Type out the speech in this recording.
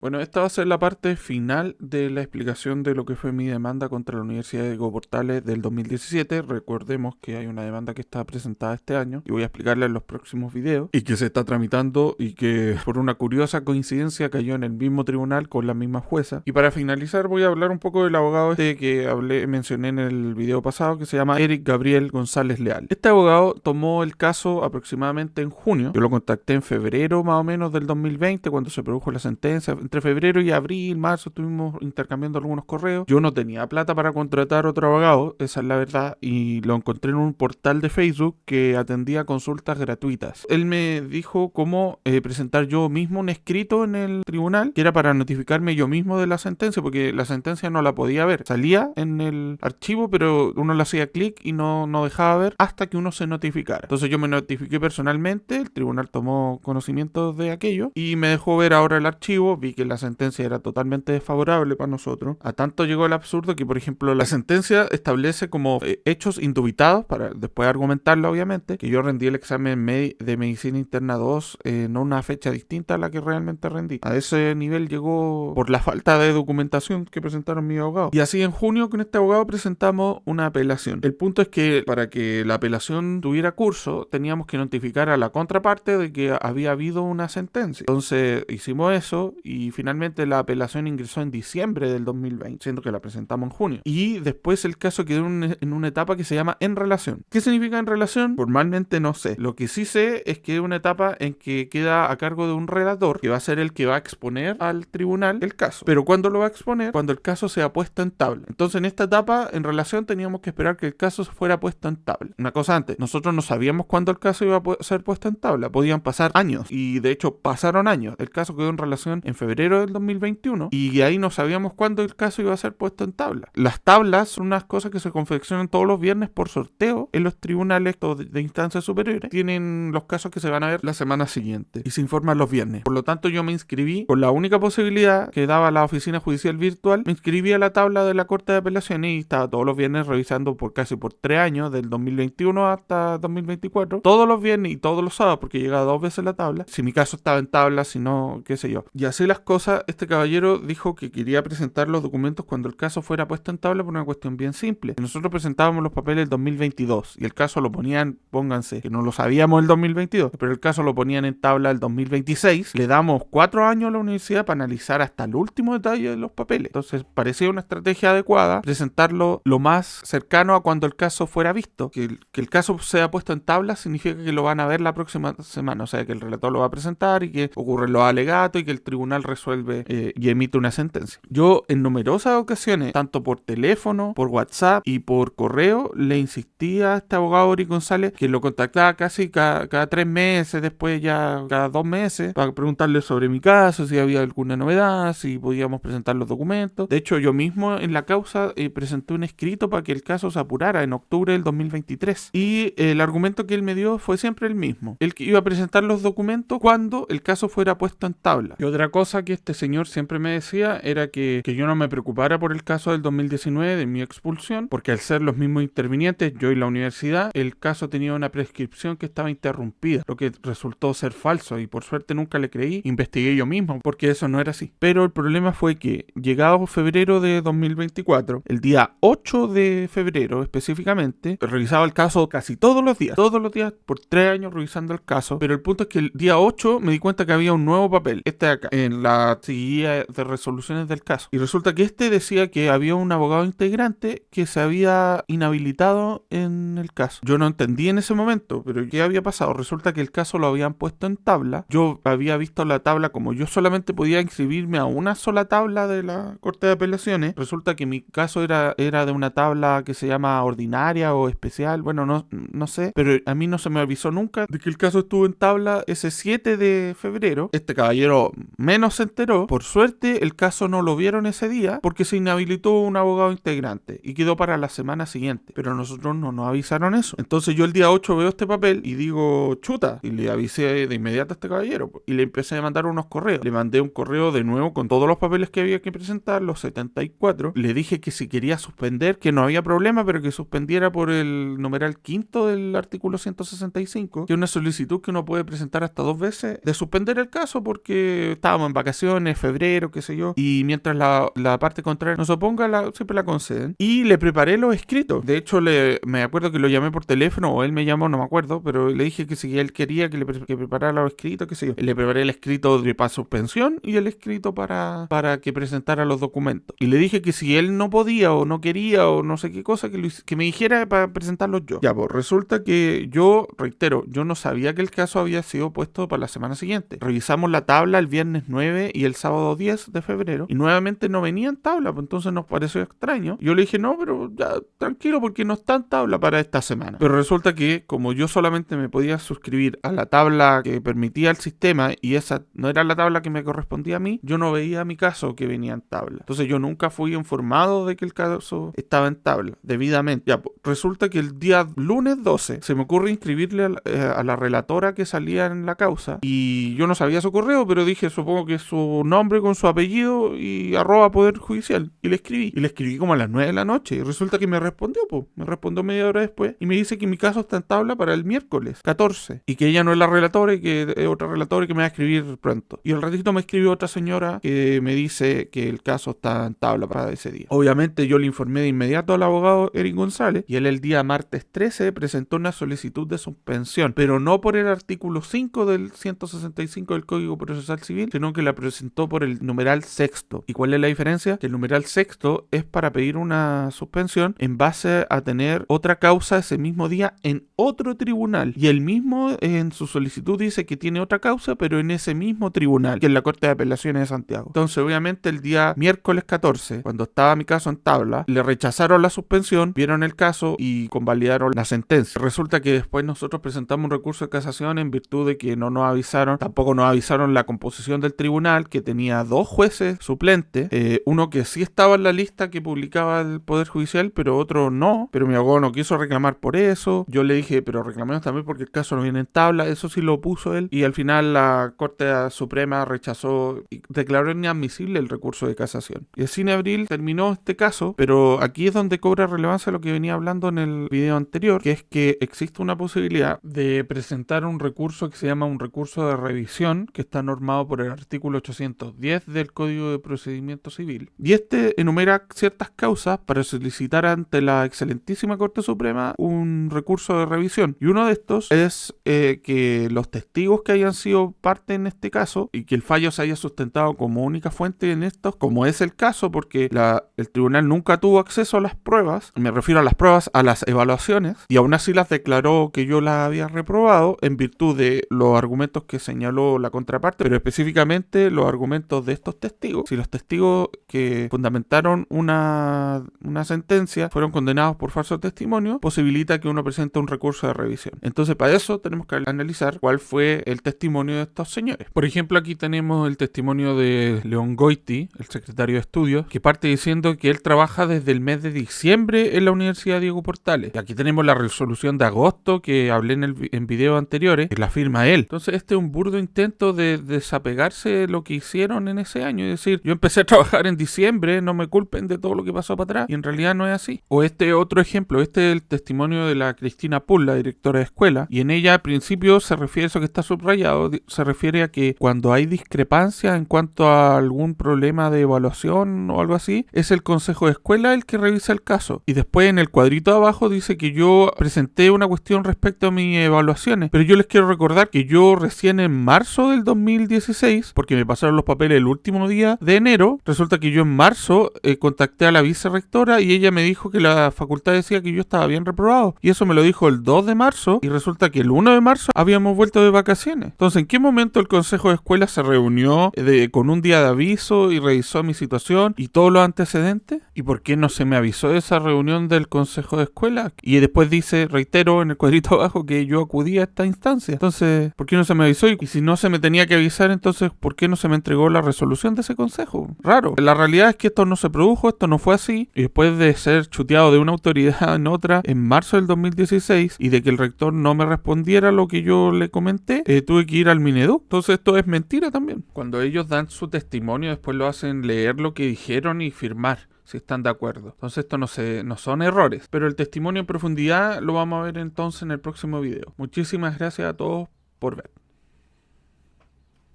Bueno, esta va a ser la parte final de la explicación de lo que fue mi demanda contra la Universidad de Portales del 2017. Recordemos que hay una demanda que está presentada este año y voy a explicarla en los próximos videos y que se está tramitando y que por una curiosa coincidencia cayó en el mismo tribunal con la misma jueza. Y para finalizar voy a hablar un poco del abogado que mencioné en el video pasado, que se llama Eric Gabriel González Leal. Este abogado tomó el caso aproximadamente en junio. Yo lo contacté en febrero más o menos del 2020 cuando se produjo la sentencia. Entre febrero y abril, marzo estuvimos intercambiando algunos correos. Yo no tenía plata para contratar otro abogado, esa es la verdad, y lo encontré en un portal de Facebook que atendía consultas gratuitas. Él me dijo cómo presentar yo mismo un escrito en el tribunal, que era para notificarme yo mismo de la sentencia, porque la sentencia no la podía ver. Salía en el archivo, pero uno le hacía clic y no dejaba ver hasta que uno se notificara. Entonces yo me notifiqué personalmente, el tribunal tomó conocimiento de aquello y me dejó ver ahora el archivo. Vi que la sentencia era totalmente desfavorable para nosotros. A tanto llegó el absurdo que, por ejemplo, la sentencia establece como hechos indubitados, para después argumentarlo obviamente, que yo rendí el examen de Medicina Interna 2 en una fecha distinta a la que realmente rendí. A ese nivel llegó por la falta de documentación que presentaron mi abogado. Y así en junio con este abogado presentamos una apelación. El punto es que para que la apelación tuviera curso teníamos que notificar a la contraparte de que había habido una sentencia. Entonces hicimos eso y finalmente la apelación ingresó en diciembre del 2020, siendo que la presentamos en junio. Y después el caso quedó en una etapa que se llama en relación. ¿Qué significa en relación? Formalmente no sé. Lo que sí sé es que es una etapa en que queda a cargo de un relator, que va a ser el que va a exponer al tribunal el caso. Pero ¿cuándo lo va a exponer? Cuando el caso sea puesto en tabla. Entonces en esta etapa, en relación, teníamos que esperar que el caso fuera puesto en tabla. Una cosa antes, nosotros no sabíamos cuándo el caso iba a ser puesto en tabla. Podían pasar años. Y de hecho pasaron años. El caso quedó en relación en febrero del 2021 y ahí no sabíamos cuándo el caso iba a ser puesto en tabla. Las tablas son unas cosas que se confeccionan todos los viernes por sorteo en los tribunales de instancias superiores. Tienen los casos que se van a ver la semana siguiente y se informan los viernes. Por lo tanto, yo me inscribí con la única posibilidad que daba la oficina judicial virtual. Me inscribí a la tabla de la Corte de Apelaciones y estaba todos los viernes revisando por casi por 3 años, del 2021 hasta 2024, todos los viernes y todos los sábados, porque llegaba 2 veces la tabla, si mi caso estaba en tabla, si no, qué sé yo. Y así las cosas, este caballero dijo que quería presentar los documentos cuando el caso fuera puesto en tabla por una cuestión bien simple. Nosotros presentábamos los papeles del 2022 y el caso lo ponían, pónganse, que no lo sabíamos el 2022, pero el caso lo ponían en tabla el 2026. Le damos 4 años a la universidad para analizar hasta el último detalle de los papeles. Entonces parecía una estrategia adecuada presentarlo lo más cercano a cuando el caso fuera visto. Que el caso sea puesto en tabla significa que lo van a ver la próxima semana, o sea que el relator lo va a presentar y que ocurren los alegatos y que el tribunal resuelve y emite una sentencia. Yo en numerosas ocasiones, tanto por teléfono, por WhatsApp y por correo, le insistía a este abogado Eric González, que lo contactaba casi cada 3 meses, después ya cada 2 meses, para preguntarle sobre mi caso, si había alguna novedad, si podíamos presentar los documentos. De hecho, yo mismo en la causa presenté un escrito para que el caso se apurara en octubre del 2023. Y el argumento que él me dio fue siempre el mismo. Él que iba a presentar los documentos cuando el caso fuera puesto en tabla. Y otra cosa que este señor siempre me decía era que yo no me preocupara por el caso del 2019 de mi expulsión, porque al ser los mismos intervinientes, yo y la universidad, el caso tenía una prescripción que estaba interrumpida, lo que resultó ser falso y por suerte nunca le creí. Investigué yo mismo porque eso no era así. Pero el problema fue que llegado febrero de 2024, el día 8 de febrero específicamente, revisaba el caso casi todos los días por 3 años revisando el caso, pero el punto es que el día 8 me di cuenta que había un nuevo papel, este de acá, en la guía de resoluciones del caso, y resulta que este decía que había un abogado integrante que se había inhabilitado en el caso. Yo no entendí en ese momento, pero ¿qué había pasado? Resulta que el caso lo habían puesto en tabla. Yo había visto la tabla, como yo solamente podía inscribirme a una sola tabla de la Corte de Apelaciones, resulta que mi caso era de una tabla que se llama ordinaria o especial, bueno, no sé, pero a mí no se me avisó nunca de que el caso estuvo en tabla ese 7 de febrero. Este caballero menos se enteró. Por suerte el caso no lo vieron ese día porque se inhabilitó un abogado integrante y quedó para la semana siguiente, pero nosotros no nos avisaron eso. Entonces yo el día 8 veo este papel y digo, chuta, y le avisé de inmediato a este caballero y le empecé a mandar unos correos. Le mandé un correo de nuevo con todos los papeles que había que presentar, los 74. Le dije que si quería suspender, que no había problema, pero que suspendiera por el numeral quinto del artículo 165, que es una solicitud que uno puede presentar hasta 2 veces de suspender el caso porque estábamos en vacaciones vacaciones, febrero, qué sé yo, y mientras la parte contraria no se oponga, siempre la conceden. Y le preparé los escritos. De hecho, me acuerdo que lo llamé por teléfono, o él me llamó, no me acuerdo, pero le dije que si él quería que preparara los escritos, qué sé yo. Le preparé el escrito para suspensión y el escrito para que presentara los documentos. Y le dije que si él no podía o no quería o no sé qué cosa, que me dijera para presentarlos yo. Ya, pues resulta que yo, reitero, yo no sabía que el caso había sido puesto para la semana siguiente. Revisamos la tabla el viernes 9 y el sábado 10 de febrero y nuevamente no venía en tabla, pues entonces nos pareció extraño. Yo le dije, no, pero ya tranquilo porque no está en tabla para esta semana. Pero resulta que como yo solamente me podía suscribir a la tabla que permitía el sistema y esa no era la tabla que me correspondía a mí, yo no veía mi caso que venía en tabla. Entonces yo nunca fui informado de que el caso estaba en tabla debidamente. Ya, pues, resulta que el día lunes 12 se me ocurre inscribirle a la relatora que salía en la causa y yo no sabía su correo, pero dije, supongo que es su nombre con su apellido y @Poder Judicial. Y le escribí como a las 9 de la noche y resulta que me respondió, pues. Me respondió media hora después y me dice que mi caso está en tabla para el miércoles 14 y que ella no es la relatora y que es otra relatora y que me va a escribir pronto. Y al ratito me escribió otra señora que me dice que el caso está en tabla para ese día. Obviamente yo le informé de inmediato al abogado Eric González y él el día martes 13 presentó una solicitud de suspensión, pero no por el artículo 5 del 165 del Código Procesal Civil, sino que la presentó por el numeral sexto. ¿Y cuál es la diferencia? Que el numeral sexto es para pedir una suspensión en base a tener otra causa ese mismo día en otro tribunal. Y él mismo en su solicitud dice que tiene otra causa, pero en ese mismo tribunal, que es la Corte de Apelaciones de Santiago. Entonces, obviamente, el día miércoles 14, cuando estaba mi caso en tabla, le rechazaron la suspensión, vieron el caso y convalidaron la sentencia. Resulta que después nosotros presentamos un recurso de casación en virtud de que no nos avisaron, tampoco nos avisaron la composición del tribunal, que tenía 2 jueces suplentes, uno que sí estaba en la lista que publicaba el Poder Judicial, pero otro no, pero mi abogado no quiso reclamar por eso. Yo le dije, pero reclamemos también porque el caso no viene en tabla, eso sí lo puso él, y al final la Corte Suprema rechazó y declaró inadmisible el recurso de casación. Y el Cine Abril terminó este caso, pero aquí es donde cobra relevancia lo que venía hablando en el video anterior, que es que existe una posibilidad de presentar un recurso que se llama un recurso de revisión, que está normado por el artículo 810 del Código de Procedimiento Civil. Y este enumera ciertas causas para solicitar ante la excelentísima Corte Suprema un recurso de revisión. Y uno de estos es que los testigos que hayan sido parte en este caso y que el fallo se haya sustentado como única fuente en estos, como es el caso, porque el tribunal nunca tuvo acceso a las pruebas, me refiero a las pruebas, a las evaluaciones, y aún así las declaró que yo las había reprobado en virtud de los argumentos que señaló la contraparte, pero específicamente los argumentos de estos testigos. Si los testigos que fundamentaron una sentencia fueron condenados por falso testimonio, posibilita que uno presente un recurso de revisión. Entonces, para eso tenemos que analizar cuál fue el testimonio de estos señores. Por ejemplo, aquí tenemos el testimonio de León Goiti, el secretario de Estudios, que parte diciendo que él trabaja desde el mes de diciembre en la Universidad Diego Portales. Y aquí tenemos la resolución de agosto que hablé en videos anteriores, que la firma él. Entonces, este es un burdo intento de desapegarse de lo que hicieron en ese año. Es decir, yo empecé a trabajar en diciembre, no me culpen de todo lo que pasó para atrás, y en realidad no es así. O este otro ejemplo, este es el testimonio de la Cristina Pull, la directora de escuela, y en ella al principio se refiere a eso que está subrayado, se refiere a que cuando hay discrepancia en cuanto a algún problema de evaluación o algo así, es el consejo de escuela el que revisa el caso. Y después en el cuadrito de abajo dice que yo presenté una cuestión respecto a mis evaluaciones, pero yo les quiero recordar que yo recién en marzo del 2016, porque me pasaron los papeles el último día de enero, resulta que yo en marzo contacté a la vicerrectora y ella me dijo que la facultad decía que yo estaba bien reprobado, y eso me lo dijo el 2 de marzo y resulta que el 1 de marzo habíamos vuelto de vacaciones. Entonces, ¿en qué momento el consejo de escuela se reunió con un día de aviso y revisó mi situación y todos los antecedentes? ¿Y por qué no se me avisó de esa reunión del consejo de escuela? Y después dice, reitero en el cuadrito abajo, que yo acudí a esta instancia. Entonces, ¿por qué no se me avisó? Y si no se me tenía que avisar, entonces, ¿por qué no se me entregó la resolución de ese consejo? Raro. La realidad es que esto no se produjo, esto no fue así, y después de ser chuteado de una autoridad en otra en marzo del 2016 y de que el rector no me respondiera lo que yo le comenté, tuve que ir al Mineduc. Entonces esto es mentira también. Cuando ellos dan su testimonio, después lo hacen leer lo que dijeron y firmar si están de acuerdo. Entonces esto no son errores, pero el testimonio en profundidad lo vamos a ver entonces en el próximo video. Muchísimas gracias a todos por ver.